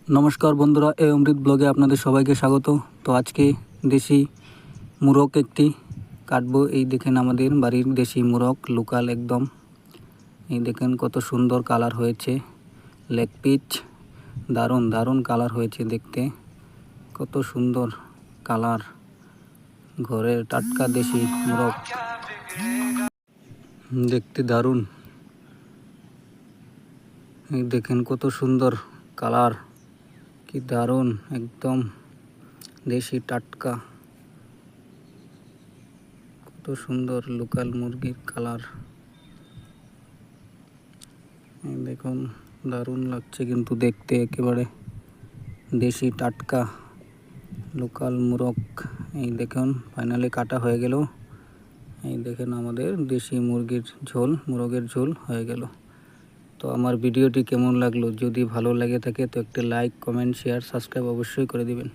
নমস্কার বন্ধুরা, এই অমৃত ব্লগে আপনাদের সবাইকে স্বাগত। তো আজকে দেশি মুরগ একটি কাটবো। এই দেখেন আমাদের বাড়ির দেশি মুরগ, লোকাল একদম। এই দেখেন কত সুন্দর কালার হয়েছে, লেগ পিচ দারুণ দারুণ কালার হয়েছে দেখতে, কত সুন্দর কালার। ঘরের টাটকা দেশি মুরগ, দেখতে দারুণ। এই দেখেন কত সুন্দর কালার, কি দারুণ, একদম দেশি টাটকা, কত সুন্দর লোকাল মুরগির কালার। দেখুন দারুণ লাগছে কিন্তু দেখতে, একেবারে দেশি টাটকা লোকাল মুরগ। এই দেখুন ফাইনালি কাটা হয়ে গেল। এই দেখেন আমাদের দেশি মুরগের ঝোল হয়ে গেল। তো আমার ভিডিওটি কেমন লাগলো, যদি ভালো লাগে থাকে তো একটা লাইক, কমেন্ট, শেয়ার, সাবস্ক্রাইব অবশ্যই করে দিবেন।